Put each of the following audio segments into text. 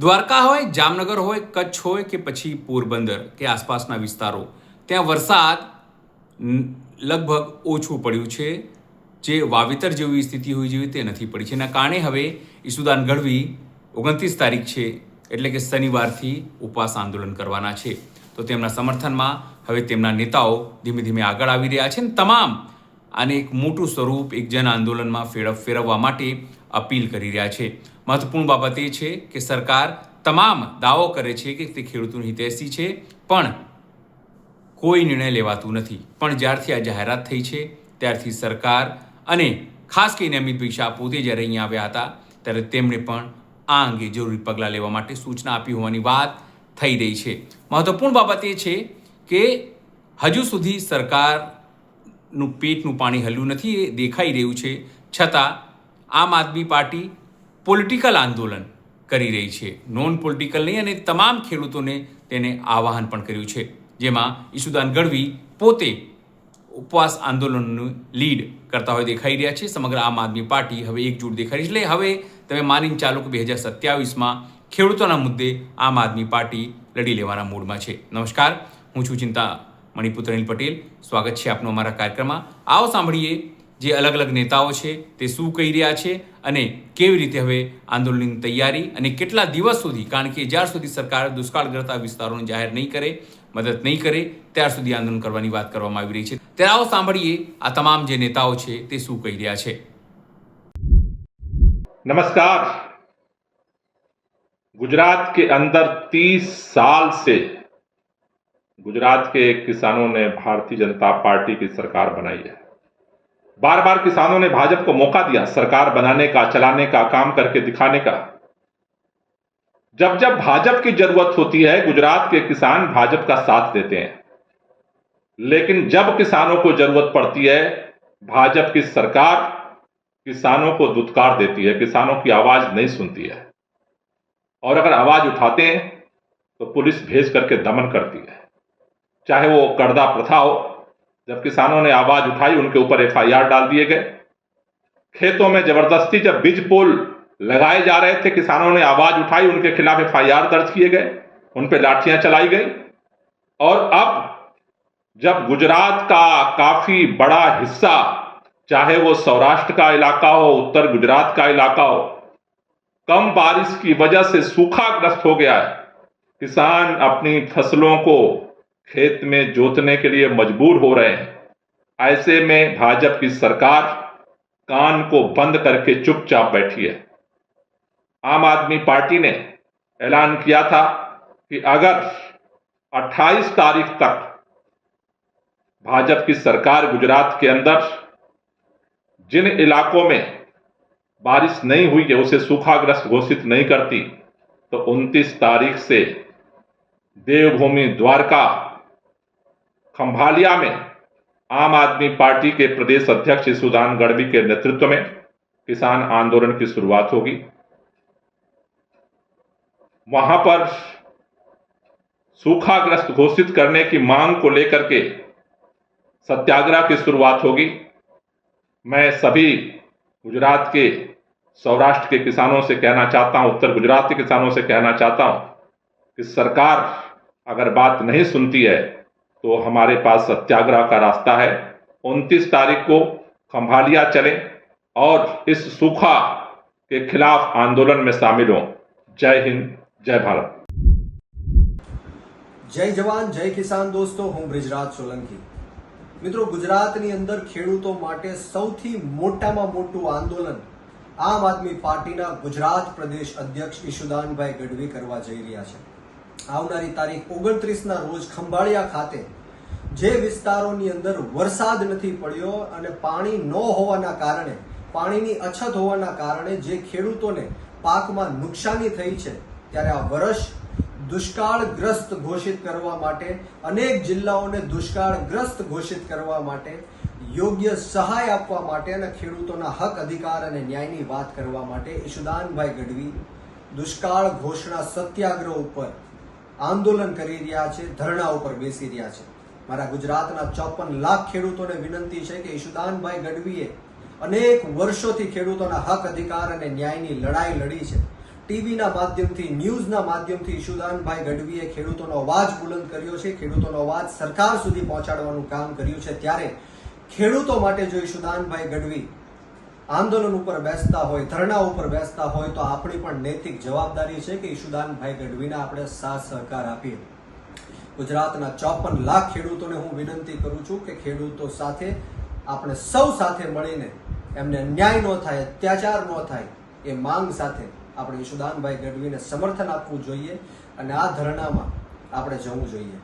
દ્વારકા હોય, જામનગર હોય, કચ્છ હોય કે પછી પોરબંદર કે આસપાસના વિસ્તારો, ત્યાં વરસાદ લગભગ ઓછું પડ્યું છે. જે વાવેતર જેવી સ્થિતિ હોવી જોઈએ તે નથી પડી છે. એના કારણે હવે ઈસુદાન ગઢવી 29 તારીખ છે એટલે કે શનિવારથી ઉપવાસ આંદોલન કરવાના છે. તો તેમના સમર્થનમાં હવે તેમના નેતાઓ ધીમે ધીમે આગળ આવી રહ્યા છે અને તમામ આને એક મોટું સ્વરૂપ એક જન આંદોલનમાં ફેરવવા માટે અપીલ કરી રહ્યા છે. મહત્વપૂર્ણ બાબત એ છે કે સરકાર તમામ દાવો કરે છે કે તે ખેડૂતોની હિતૈષી છે, પણ કોઈ નિર્ણય લેવાતું નથી. પણ જ્યારથી આ જાહેરાત થઈ છે ત્યારથી સરકાર અને ખાસ કરીને અમિતભાઈ શાહ પોતે જ્યારે અહીંયા આવ્યા હતા ત્યારે તેમણે પણ આ અંગે જરૂરી પગલાં લેવા માટે સૂચના આપી હોવાની વાત થઈ રહી છે. મહત્વપૂર્ણ બાબત એ છે કે હજુ સુધી સરકારનું પેટનું પાણી હલ્યું નથી, એ દેખાઈ રહ્યું છે. છતાં આમ આદમી પાર્ટી પોલિટિકલ આંદોલન કરી રહી છે, નોન પોલિટિકલ નહીં, અને તમામ ખેડૂતોને તેને આહ્વાન પણ કર્યું છે, જેમાં ઈસુદાન ગઢવી પોતે ઉપવાસ આંદોલનનું લીડ કરતા હોય દેખાઈ રહ્યા છે. સમગ્ર આમ આદમી પાર્ટી હવે એકજૂટ દેખાઈ રહી છે. એટલે હવે તમે માનીને ચાલો કે 2027માં ખેડૂતોના મુદ્દે આમ આદમી પાર્ટી લડી લેવાના મૂડમાં છે. નમસ્કાર, હું છું ચિંતામણી પુત્ર અનિલ પટેલ. સ્વાગત છે આપનું અમારા કાર્યક્રમમાં. આવો સાંભળીએ જે અલગ અલગ નેતાઓ છે તે શું કહી રહ્યા છે અને કેવી રીતે હવે આંદોલનની તૈયારી અને કેટલા દિવસ સુધી, કારણ કે જ્યાર સુધી સરકાર દુષ્કાળગ્રસ્ત વિસ્તારોને જાહેર નહીં કરે, મદદ નહીં કરે, ત્યાર સુધી આંદોલન કરવાની વાત કરવામાં આવી રહી છે. ત્યારે આવો સાંભળીએ આ તમામ જે નેતાઓ છે તે શું કહી રહ્યા છે. नमस्कार। गुजरात के अंदर 30 साल से गुजरात के किसानों ने भारतीय जनता पार्टी की सरकार बनाई है। बार बार किसानों ने भाजपा को मौका दिया सरकार बनाने का, चलाने का, काम करके दिखाने का। जब जब भाजपा की जरूरत होती है गुजरात के किसान भाजपा का साथ देते हैं, लेकिन जब किसानों को जरूरत पड़ती है भाजपा की सरकार किसानों को दुत्कार देती है, किसानों की आवाज नहीं सुनती है, और अगर आवाज उठाते हैं तो पुलिस भेज करके दमन करती है। चाहे वो कर्दा प्रथा हो, जब किसानों ने आवाज उठाई उनके ऊपर FIR डाल दिए गए। खेतों में जबरदस्ती जब बीज पोल लगाए जा रहे थे, किसानों ने आवाज उठाई, उनके खिलाफ FIR दर्ज किए गए, उन पर लाठियां चलाई गई। और अब जब गुजरात का काफी बड़ा हिस्सा, चाहे वो सौराष्ट्र का इलाका हो, उत्तर गुजरात का इलाका हो, कम बारिश की वजह से सूखाग्रस्त हो गया है, किसान अपनी फसलों को खेत में जोतने के लिए मजबूर हो रहे हैं। ऐसे में भाजपा की सरकार कान को बंद करके चुपचाप बैठी है। आम आदमी पार्टी ने ऐलान किया था कि अगर 28 तारीख तक भाजपा की सरकार गुजरात के अंदर जिन इलाकों में बारिश नहीं हुई है उसे सूखाग्रस्त घोषित नहीं करती, तो 29 तारीख से देवभूमि द्वारका खंभालिया में आम आदमी पार्टी के प्रदेश अध्यक्ष ईसुदान गढ़वी के नेतृत्व में किसान आंदोलन की शुरुआत होगी। वहां पर सूखाग्रस्त घोषित करने की मांग को लेकर के सत्याग्रह की शुरुआत होगी। मैं सभी गुजरात के, सौराष्ट्र के किसानों से कहना चाहता हूं, उत्तर गुजरात के किसानों से कहना चाहता हूं कि सरकार अगर बात नहीं सुनती है तो हमारे पास सत्याग्रह का रास्ता है। 29 तारीख को खंभालिया चलें और इस सूखा के खिलाफ आंदोलन में शामिल हों। जय हिंद, जय भारत। जय जवान जय किसान। दोस्तों, હું બ્રિજરાજ સોલંકી. મિત્રો, ગુજરાતની અંદર ખેડૂતો માટે સૌથી મોટામાં મોટું આંદોલન આમ આદમી પાર્ટીના ગુજરાત પ્રદેશ અધ્યક્ષ ઈશુદાનભાઈ ગઢવી કરવા જઈ રહ્યા છે. આવનારી તારીખ 29ના રોજ ખંભાળિયા ખાતે જે વિસ્તારોની અંદર વરસાદ નથી પડ્યો અને પાણી ન હોવાના કારણે, પાણીની અછત હોવાના કારણે જે ખેડૂતોને પાકમાં નુકસાની થઈ છે, ત્યારે આ વર્ષ દુષ્કાળગ્રસ્ત ઘોષિત કરવા માટે, અનેક જિલ્લાઓને દુષ્કાળગ્રસ્ત ઘોષિત કરવા માટે, યોગ્ય સહાય આપવા માટે અને ખેડૂતોના હક, અધિકાર અને ન્યાયની વાત કરવા માટે ઈશુદાનભાઈ ગઢવી દુષ્કાળ ઘોષણા સત્યાગ્રહ ઉપર આંદોલન કરી રહ્યા છે, ધરણા ઉપર બેસી રહ્યા છે. મારા ગુજરાતના 54 લાખ ખેડૂતોને વિનંતી છે કે ઈશુદાનભાઈ ગઢવીએ અનેક વર્ષોથી ખેડૂતોના હક, અધિકાર અને ન્યાયની લડાઈ લડી છે. ટીવીના માધ્યમથી, ન્યૂઝના માધ્યમથી ઈશુદાનભાઈ ગઢવીએ ખેડૂતોનો અવાજ બુલંદ કર્યો છે, ખેડૂતોનો અવાજ સરકાર સુધી પહોંચાડવાનું કામ કર્યું છે. ત્યારે ખેડૂતો માટે જો ઈશુદાનભાઈ ગઢવી આંદોલન ઉપર બેસતા હોય, ધરણા ઉપર બેસતા હોય, તો આપણી પણ નૈતિક જવાબદારી છે કે ઈશુદાનભાઈ ગઢવીને આપણે સાથ સહકાર આપીએ. ગુજરાતના 54 લાખ ખેડૂતોને હું વિનંતી કરું છું કે ખેડૂતો સાથે આપણે સૌ સાથે મળીને એમને અન્યાય ન થાય, અત્યાચાર ન થાય, એ માંગ સાથે આપણે ઈશુદાનભાઈ ગઢવીને સમર્થન આપવું જોઈએ અને આ ધરણામાં આપણે જવું જોઈએ.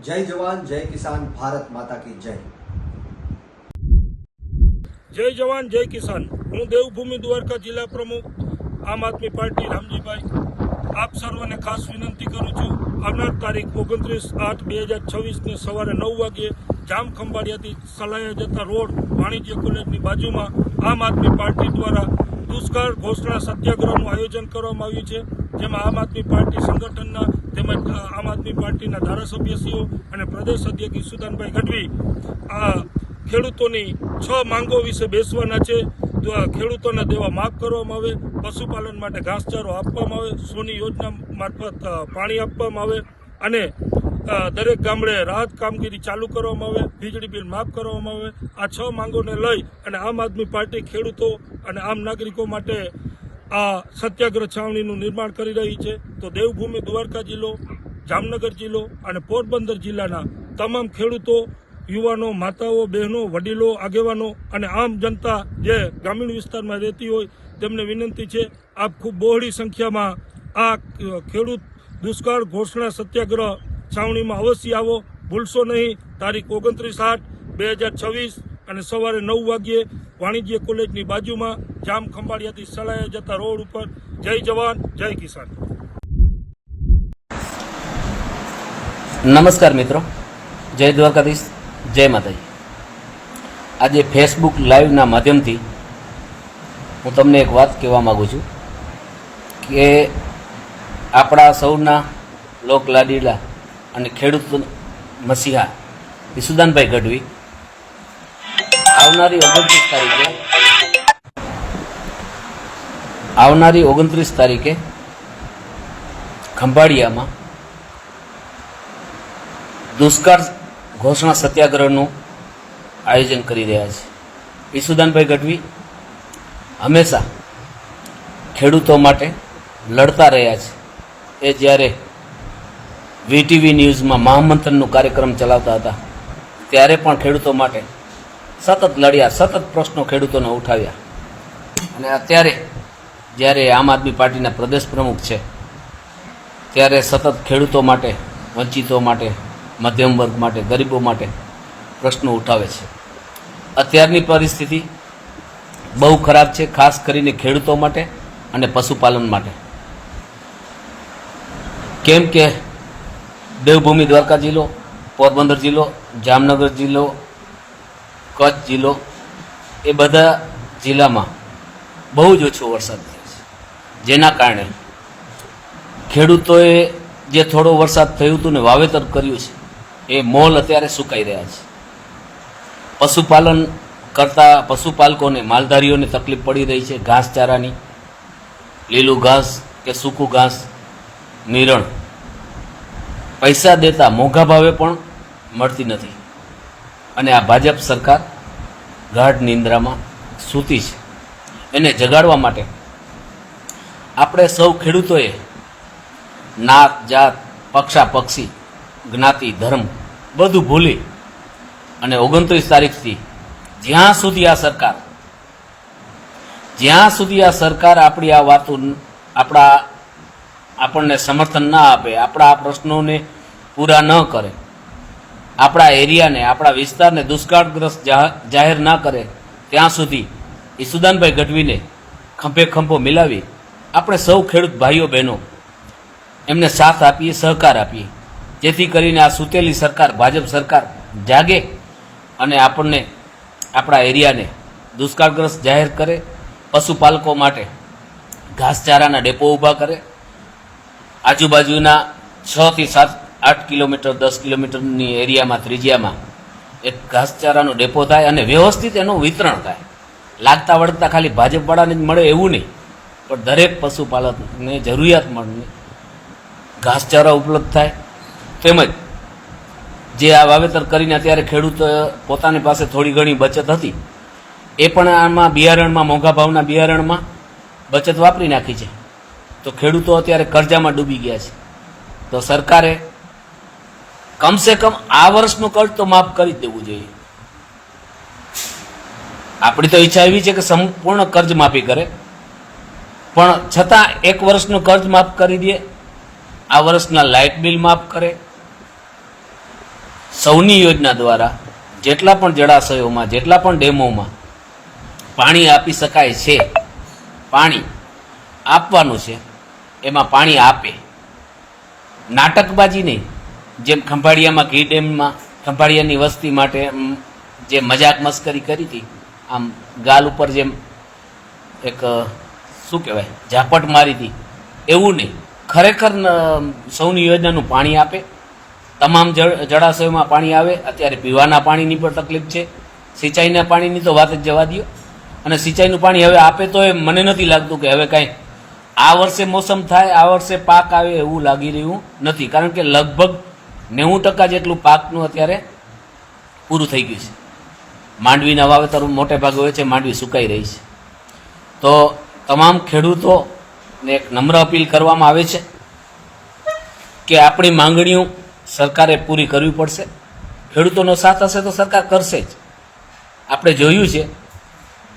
જય જવાન, જય કિસાન, ભારત માતા કી જય. જય જવાન, જય કિસાન. હું દેવભૂમિ દ્વારકા જિલ્લા પ્રમુખ આમ આદમી પાર્ટી રામજીભાઈ આપ સર્વને ખાસ વિનંતી કરું છું. આવનાર તારીખ 29/8/2026 સવારે 9 વાગ્યે જામ ખંભાળિયાથી સલાયા જતા રોડ વાણિજ્ય કોલેજની બાજુમાં આમ આદમી પાર્ટી દ્વારા દુષ્કાળ ઘોષણા સત્યાગ્રહનું આયોજન કરવામાં આવ્યું છે, જેમાં આમ આદમી પાર્ટી સંગઠનના તેમજ આમ આદમી પાર્ટીના ધારાસભ્યશ્રીઓ અને પ્રદેશ અધ્યક્ષ ઈશુદાનભાઈ ગઢવી આ ખેડૂતોની 6 માંગો વિશે બેસવાના છે. ખેડૂતોના દેવા માફ કરવામાં આવે, પશુપાલન માટે ઘાસચારો આપવામાં આવે, સોની યોજના મારફત પાણી આપવામાં આવે અને દરેક ગામડે રાહત કામગીરી ચાલુ કરવામાં આવે, વીજળી બિલ માફ કરવામાં આવે. આ 6 માંગોને લઈ અને આમ આદમી પાર્ટી ખેડૂતો અને આમ નાગરિકો માટે આ સત્યાગ્રહ છાવણીનું નિર્માણ કરી રહી છે. તો દેવભૂમિ દ્વારકા જિલ્લો, જામનગર જિલ્લો અને પોરબંદર જિલ્લાના તમામ ખેડૂતો, યુવાનો, માતાઓ, બહેનો, વડીલો, આગેવાનો અને આમ જનતા જે ગ્રામીણ વિસ્તારમાં રહેતી હોય તેમને વિનંતી છે, આપ ખૂબ બહોળી સંખ્યામાં આ ખેડૂત દુષ્કાળ ઘોષણા સત્યાગ્રહ છાવણીમાં અવશ્ય આવો. ભૂલશો નહીં. તારીખ 29/8/2026 અને સવારે 9 વાગ્યે વાણિજ્ય કોલેજની બાજુમાં જામ ખંભાળિયાથી સલાયા જતા રોડ ઉપર. જય જવાન, જય કિસાન. નમસ્કાર મિત્રો, જય દ્વારકાધીશ, જય માતાજી. આજે ફેસબુક લાઈવના માધ્યમથી હું તમને એક વાત કહેવા માગું છું કે આપણા સૌના લોકલાડીલા અને ખેડૂત મસીહા ઈશુદાનભાઈ ગઢવી આવનારી 29 તારીખે ખંભાળિયામાં દુષ્કાળ ઘોષણા સત્યાગ્રહનું આયોજન કરી રહ્યા છે. ઈશુદાનભાઈ ગઢવી હંમેશા ખેડૂતો માટે લડતા રહ્યા છે. એ જ્યારે વીટીવી ન્યૂઝમાં મહામંથનનો કાર્યક્રમ ચલાવતા હતા ત્યારે પણ ખેડૂતો માટે સતત લડ્યા, સતત પ્રશ્નો ખેડૂતોને ઉઠાવ્યા. અને અત્યારે જ્યારે આમ આદમી પાર્ટીના પ્રદેશ પ્રમુખ છે ત્યારે સતત ખેડૂતો માટે, વંચિતો માટે, મધ્યમ વર્ગ માટે, ગરીબો માટે પ્રશ્નો ઉઠાવે છે. અત્યારની પરિસ્થિતિ બહુ ખરાબ છે, ખાસ કરીને ખેડૂતો માટે અને પશુપાલન માટે. કેમ કે દેવભૂમિ દ્વારકા જિલ્લો, પોરબંદર જિલ્લો, જામનગર જિલ્લો, કચ્છ જિલ્લો એ બધા જિલ્લામાં બહુ જ ઓછો વરસાદ થયો છે, જેના કારણે ખેડૂતોએ જે થોડો વરસાદ થયું હતું ને વાવેતર કર્યું છે એ મોલ અત્યારે સુકાઈ રહ્યા છે. પશુપાલન કરતા પશુપાલકોને, માલધારીઓને તકલીફ પડી રહી છે. ઘાસચારાની, લીલું ઘાસ કે સૂકું ઘાસ, નિરણ પૈસા દેતા મોંઘા ભાવે પણ મળતી નથી. અને આ ભાજપ સરકાર ગાઢ નિંદ્રામાં સૂતી છે. એને જગાડવા માટે આપણે સૌ ખેડૂતોએ નાત, જાત, પક્ષા પક્ષી, જ્ઞાતિ, ધર્મ બધું ભૂલી અને 29 તારીખથી જ્યાં સુધી આ સરકાર આપણી આ વાતો આપણને સમર્થન ના આપે, આપણા આ પ્રશ્નોને પૂરા ન કરે, આપણા એરિયાને, આપણા વિસ્તારને દુષ્કાળગ્રસ્ત જાહેર ના કરે, ત્યાં સુધી ઈશુદાનભાઈ ગઢવીને ખંભે ખંભો મિલાવી આપણે સૌ ખેડૂત ભાઈઓ બહેનો એમને સાથ આપીએ, સહકાર આપીએ, જેથી કરીને આ સૂતેલી સરકાર, ભાજપ સરકાર જાગે અને આપણને, આપણા એરિયાને દુષ્કાળગ્રસ્ત જાહેર કરે, પશુપાલકો માટે ઘાસચારાના ડેપો ઊભા કરે, આજુબાજુના 6 થી 7-8 કિલોમીટર, 10 કિલોમીટરની એરિયામાં, ત્રિજ્યામાં એક ઘાસચારાનો ડેપો થાય અને વ્યવસ્થિત એનું વિતરણ થાય. લાગતા વળગતા ખાલી ભાજપવાળાને જ મળે એવું નહીં, પણ દરેક પશુપાલકને જરૂરિયાતમંદને ઘાસચારા ઉપલબ્ધ થાય, તેમજ જે આ વાવેતર કરીને અત્યારે ખેડૂત પોતાની પાસે થોડી ઘણી બચત હતી એ પણ આમાં બિયારણમાં, મોંઘા ભાવના બિયારણમાં બચત વાપરી નાખી છે. તો ખેડૂતો અત્યારે કર્જામાં ડૂબી ગયા છે. તો સરકારે કમસે કમ આ વર્ષનું કર્જ તો માફ કરી જ દેવું જોઈએ. આપણી તો ઈચ્છા એવી છે કે સંપૂર્ણ કર્જ માફી કરે, પણ છતાં એક વર્ષનું કર્જ માફ કરી દે, આ વર્ષના લાઇટ બિલ માફ કરે. સૌની યોજના દ્વારા જેટલા પણ જળાશયોમાં, જેટલા પણ ડેમોમાં પાણી આપી શકાય છે, પાણી આપવાનું છે, એમાં પાણી આપે. નાટકબાજી નહીં, જેમ ખંભાળિયામાં ઘી ડેમમાં ખંભાળિયાની વસ્તી માટે જે મજાક મસ્કરી કરી હતી, આમ ગાલ ઉપર જેમ એક શું કહેવાય ઝાપટ મારી હતી, એવું નહીં. ખરેખર સૌની યોજનાનું પાણી આપે, તમામ જળાશયોમાં પાણી આવે. અત્યારે પીવાના પાણીની પણ તકલીફ છે, સિંચાઈના પાણીની તો વાત જ જવા દો. અને સિંચાઈનું પાણી હવે આપે તો એ મને નથી લાગતું કે હવે કાંઈ આ વર્ષે મોસમ થાય, આ વર્ષે પાક આવે એવું લાગી રહ્યું નથી. કારણ કે લગભગ 90% જેટલું પાકનું અત્યારે પૂરું થઈ ગયું છે. માંડવીના વાવેતર મોટે ભાગે હોય છે, માંડવી સુકાઈ રહી છે. તો તમામ ખેડૂતોને એક નમ્ર અપીલ કરવામાં આવે છે કે આપણી માંગણીઓ સરકારે પૂરી કરવી પડશે. ખેડૂતોનો સાથ હશે તો સરકાર કરશે જ. આપણે જોયું છે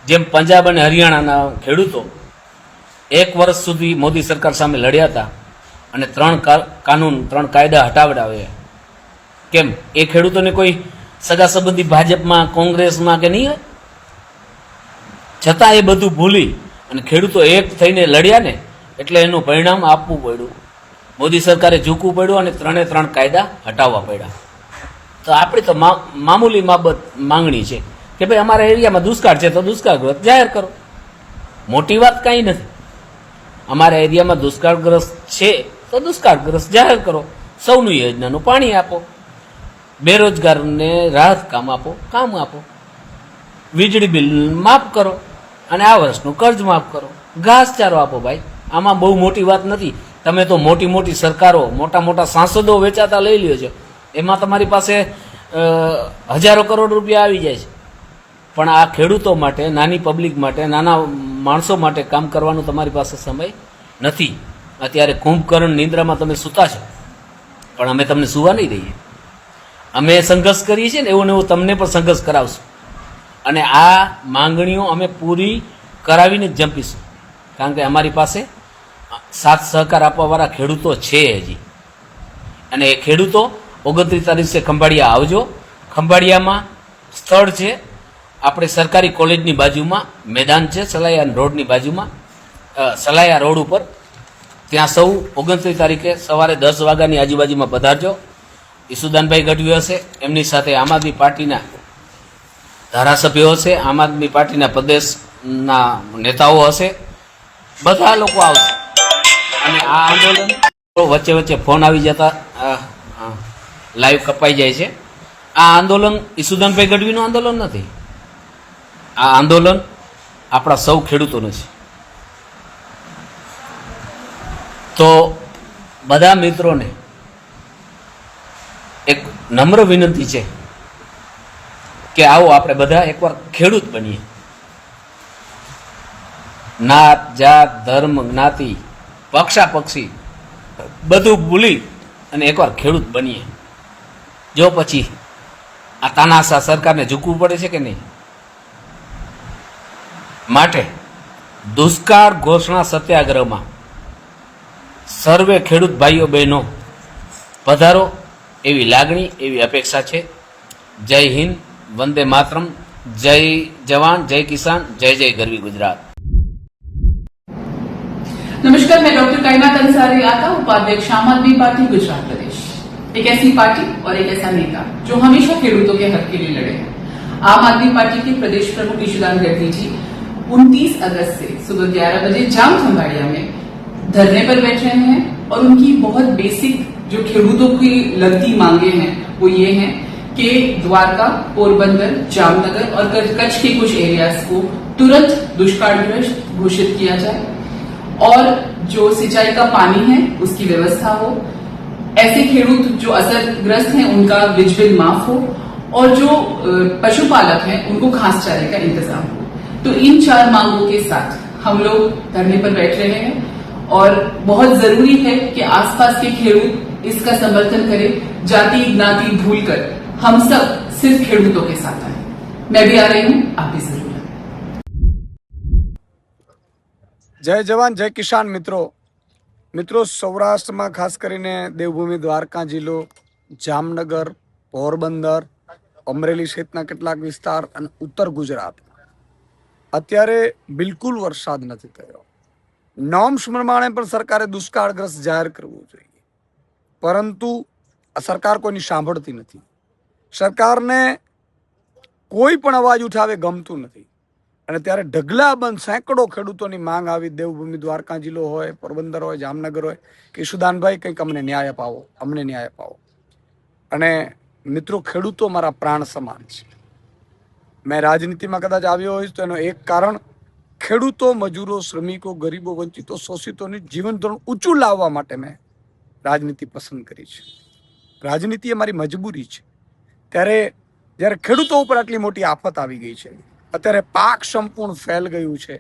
જેમ પંજાબ અને હરિયાણાના ખેડૂતો 1 વર્ષ સુધી મોદી સરકાર સામે લડ્યા હતા અને 3 કાયદા હટાવડાવ્યા. કેમ? એ ખેડૂતોને કોઈ સગા સંબંધી ભાજપમાં, કોંગ્રેસમાં કે નહીં હોય, છતાં એ બધું ભૂલી અને ખેડૂતો એક થઈને લડ્યા ને એટલે એનું પરિણામ આપવું પડ્યું. મોદી સરકારે ઝૂકવું પડ્યું અને 3 કાયદા હટાવવા પડ્યા. તો આપણી તો મામૂલી માંગણી છે કે ભાઈ અમારા એરિયામાં દુષ્કાળ છે તો દુષ્કાળગ્રસ્ત જાહેર કરો. મોટી વાત કાંઈ નથી. અમારા એરિયામાં દુષ્કાળગ્રસ્ત છે તો દુષ્કાળગ્રસ્ત જાહેર કરો. સૌની યોજનાનું પાણી આપો, બેરોજગારને રાહત કામ આપો, વીજળી બિલ માફ કરો અને આ વર્ષનું કર્જ માફ કરો, ઘાસચારો આપો. ભાઈ આમાં બહુ મોટી વાત નથી. તમે તો મોટી મોટી સરકારો, મોટા મોટા સાંસદો વેચાતા લઈ લ્યો છો, એમાં તમારી પાસે હજારો કરોડ રૂપિયા આવી જાય છે. પણ આ ખેડૂતો માટે, નાની પબ્લિક માટે, નાના માણસો માટે કામ કરવાનું તમારી પાસે સમય નથી. અત્યારે કુંભકર્ણ નિંદ્રામાં તમે સૂતા છો, પણ અમે તમને સુવા નહીં દઈએ. અમે સંઘર્ષ કરીએ છીએ ને એવું ને એવું તમને પણ સંઘર્ષ કરાવશું. અને આ માંગણીઓ અમે પૂરી કરાવીને જ જંપીશું. કારણ કે અમારી પાસે સાથ સહકાર આપવાવાળા ખેડૂતો છે હજી. અને એ ખેડૂતો 29 તારીખે ખંભાળિયા આવજો. ખંભાળિયામાં સ્થળ છે, આપણે સરકારી કોલેજની બાજુમાં મેદાન છે, સલાયા રોડની બાજુમાં, સલાયા રોડ ઉપર. ત્યાં સૌ 29 તારીખે સવારે 10 વાગ્યાની આજુબાજુમાં પધારજો. ઈસુદાનભાઈ ગઢવી હશે, એમની સાથે આમ આદમી પાર્ટીના ધારાસભ્યો હશે, આમ આદમી પાર્ટીના પ્રદેશના નેતાઓ હશે, બધા લોકો આવશે. અને આ આંદોલન વચ્ચે વચ્ચે ફોન આવી જતા લાઈવ કપાઈ જાય છે. આ આંદોલન ઈસુદાનભાઈ ગઢવીનું આંદોલન નથી. આ આંદોલન આપણા સૌ ખેડૂતોનું છે. તો બધા મિત્રોને એક નમ્ર વિનંતી છે કે આવો આપણે બધા એકવાર ખેડૂત બનીએ. નાત, જાત, ધર્મ, જ્ઞાતિ, પક્ષાપક્ષી બધું ભૂલી અને એકવાર ખેડૂત બનીએ. જો પછી આ તાનાશાહ સરકારને ઝૂકવું પડે છે કે નહીં. માટે દુષ્કાળ ઘોષણા સત્યાગ્રહમાં સર્વે ખેડૂત ભાઈઓ બહેનો પધારો એવી લાગણી, એવી અપેક્ષા છે. જય હિન્દ, વંદે માતરમ, જય જવાન, જય કિસાન, જય जय गरवी गुजरात. नमस्कार, मैं डॉक्टर कायनात अंसारी आता, उपाध्यक्ष आम आदमी पार्टी गुजरात प्रदेश। एक ऐसी पार्टी और एक ऐसा नेता जो हमेशा खेडूतों के हक के लिए लड़े हैं। आम आदमी पार्टी के प्रदेश प्रमुख ईशुदान गढ़वी जी 29 अगस्त से सुबह 11 बजे जाम खंभाड़िया में धरने पर बैठ रहे हैं और उनकी बहुत बेसिक जो खेडूतों की लगती मांगे हैं वो ये हैं कि द्वारका, पोरबंदर, जामनगर और कच्छ के कुछ एरियाज को तुरंत दुष्कालग्रस्त घोषित किया जाए और जो सिंचाई का पानी है उसकी व्यवस्था हो, ऐसे खेडूत जो असरग्रस्त हैं उनका वीज बिल माफ हो और जो पशुपालक हैं उनको घास चारे का इंतजाम हो। तो इन 4 मांगों के साथ हम लोग धरने पर बैठ रहे हैं और बहुत जरूरी है कि आसपास के खेडूत इसका समर्थन करें। जाति ज्ञाति भूलकर हम सब सिर्फ खेडूतों के साथ आए। मैं भी आ रही हूं, आप भी जरूर आए। जय जवान जय किसान મિત્રો સૌરાષ્ટ્રમાં ખાસ કરીને દેવભૂમિ દ્વારકા જિલ્લો, જામનગર, પોરબંદર, અમરેલી સહિતના કેટલાક વિસ્તાર અને ઉત્તર ગુજરાત અત્યારે બિલકુલ વરસાદ નથી થયો. નોર્મ્સ પ્રમાણે પણ સરકારે દુષ્કાળગ્રસ્ત જાહેર કરવું જોઈએ, પરંતુ આ સરકાર કોઈની સાંભળતી નથી. સરકારને કોઈ પણ અવાજ ઉઠાવે ગમતું નથી અને ત્યારે ઢગલાબંધ સેંકડો ખેડૂતોની માંગ આવી. દેવભૂમિ દ્વારકા જિલ્લો હોય, પોરબંદર હોય, જામનગર હોય કે ઈશુદાનભાઈ કંઈક અમને ન્યાય અપાવો, અમને ન્યાય અપાવો. અને મિત્રો, ખેડૂતો મારા પ્રાણ સમાન છે. મેં રાજનીતિમાં કદાચ આવ્યો હોઈશ તો એનો એક કારણ ખેડૂતો, મજૂરો, શ્રમિકો, ગરીબો, વંચિતો, શોષિતોની જીવન ધોરણ ઊંચું લાવવા માટે મેં રાજનીતિ પસંદ કરી છે. રાજનીતિ એ મારી મજબૂરી છે. ત્યારે જ્યારે ખેડૂતો ઉપર આટલી મોટી આફત આવી ગઈ છે, અત્યારે પાક સંપૂર્ણ ફેલ ગયું છે,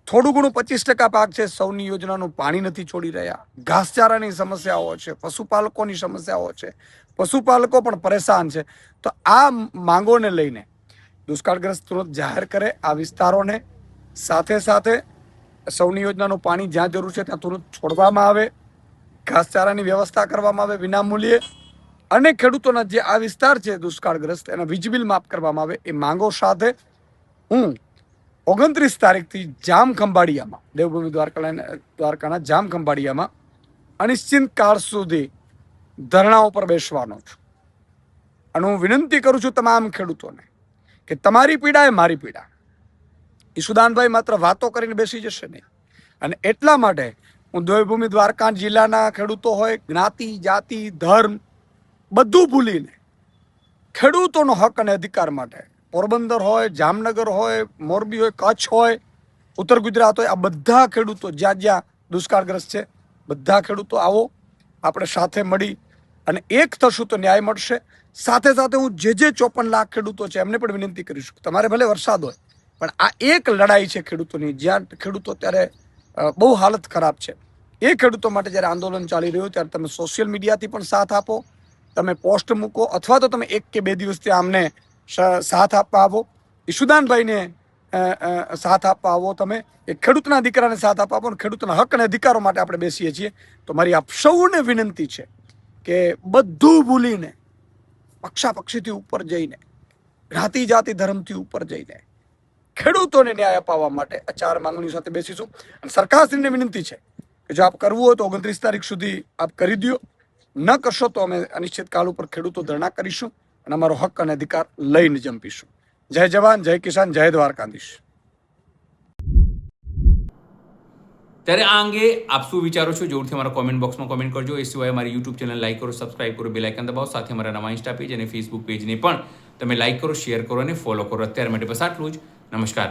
થોડું ઘણું 25% પાક છે, સૌની યોજનાનું પાણી નથી છોડી રહ્યા, ઘાસચારાની સમસ્યાઓ છે, પશુપાલકોની સમસ્યાઓ છે, પશુપાલકો પણ પરેશાન છે. તો આ માંગોને લઈને દુષ્કાળગ્રસ્ત તુરંત જાહેર કરે આ વિસ્તારોને, સાથે સાથે સૌની યોજનાનું પાણી જ્યાં જરૂર છે ત્યાં તુરંત છોડવામાં આવે, ઘાસચારાની વ્યવસ્થા કરવામાં આવે વિનામૂલ્યે, અને ખેડૂતોના જે આ વિસ્તાર છે દુષ્કાળગ્રસ્ત એના વીજ બિલ માફ કરવામાં આવે. એ માંગો સાથે હું 29 તારીખથી જામખંભાળિયામાં, દેવભૂમિ દ્વારકાના જામખંભાળિયામાં અનિશ્ચિત કાળ સુધી ધરણા ઉપર બેસવાનો છું. અને હું વિનંતી કરું છું તમામ ખેડૂતોને કે તમારી પીડા એ મારી પીડા. ઈશુદાનભાઈ માત્ર વાતો કરીને બેસી જશે નહીં. અને એટલા માટે હું દેવભૂમિ દ્વારકા જિલ્લાના ખેડૂતો હોય, જ્ઞાતિ, જાતિ, ધર્મ બધું ભૂલીને ખેડૂતોનો હક અને અધિકાર માટે પોરબંદર હોય, જામનગર હોય, મોરબી હોય, કચ્છ હોય, ઉત્તર ગુજરાત હોય, આ બધા ખેડૂતો જ્યાં જ્યાં દુષ્કાળગ્રસ્ત છે બધા ખેડૂતો આવો, આપણે સાથે મળી અને એક થશું તો ન્યાય મળશે. સાથે સાથે હું જે 54 લાખ ખેડૂતો છે એમને પણ વિનંતી કરીશું, તમારે ભલે વરસાદ હોય પણ આ એક લડાઈ છે ખેડૂતોની, જ્યાં ખેડૂતો અત્યારે બહુ હાલત ખરાબ છે. એ ખેડૂતો માટે જ્યારે આંદોલન ચાલી રહ્યું ત્યારે તમે સોશિયલ મીડિયાથી પણ સાથ આપો, તમે પોસ્ટ મૂકો, અથવા તો તમે 1 કે 2 દિવસ ત્યાં અમને સાથ આપવા આવો, ઈશુદાનભાઈને સાથ આપવા આવો, તમે એક ખેડૂતના દીકરાને સાથ આપવા આવો. ખેડૂતના હક અને અધિકારો માટે આપણે બેસીએ છીએ. તો મારી આપ સૌને વિનંતી છે કે બધું ભૂલીને, પક્ષાપક્ષીથી ઉપર જઈને, જ્ઞાતિ જાતિ ધર્મથી ઉપર જઈને ખેડૂતોને ન્યાય અપાવવા માટે આ 4 માંગણીઓ સાથે બેસીશું. અને સરકારશ્રીને વિનંતી છે કે જો આપ કરવું હોય તો 29 તારીખ સુધી આપ કરી દો, ન કરશો તો અમે અનિશ્ચિત કાળ ઉપર ખેડૂતો ધરણા કરીશું અને અમારો હક અને અધિકાર લઈને જંપીશું. જય જવાન જય કિસાન જય દ્વારકાધીશ. ત્યારે આ અંગે આપ શું વિચારો છો જરૂરથી અમારા કોમેન્ટ બોક્સમાં કોમેન્ટ કરજો. એ સિવાય અમારી યુટ્યુબ ચેનલ લાઈક કરો, સબસ્ક્રાઇબ કરો, બેલ આઇકન દબાવો, સાથે અમારા નવા ઇન્સ્ટા પેજ અને ફેસબુક પેજને પણ તમે લાઈક કરો, શેર કરો અને ફોલો કરો. અત્યારે માટે બસ આટલું જ. નમસ્કાર.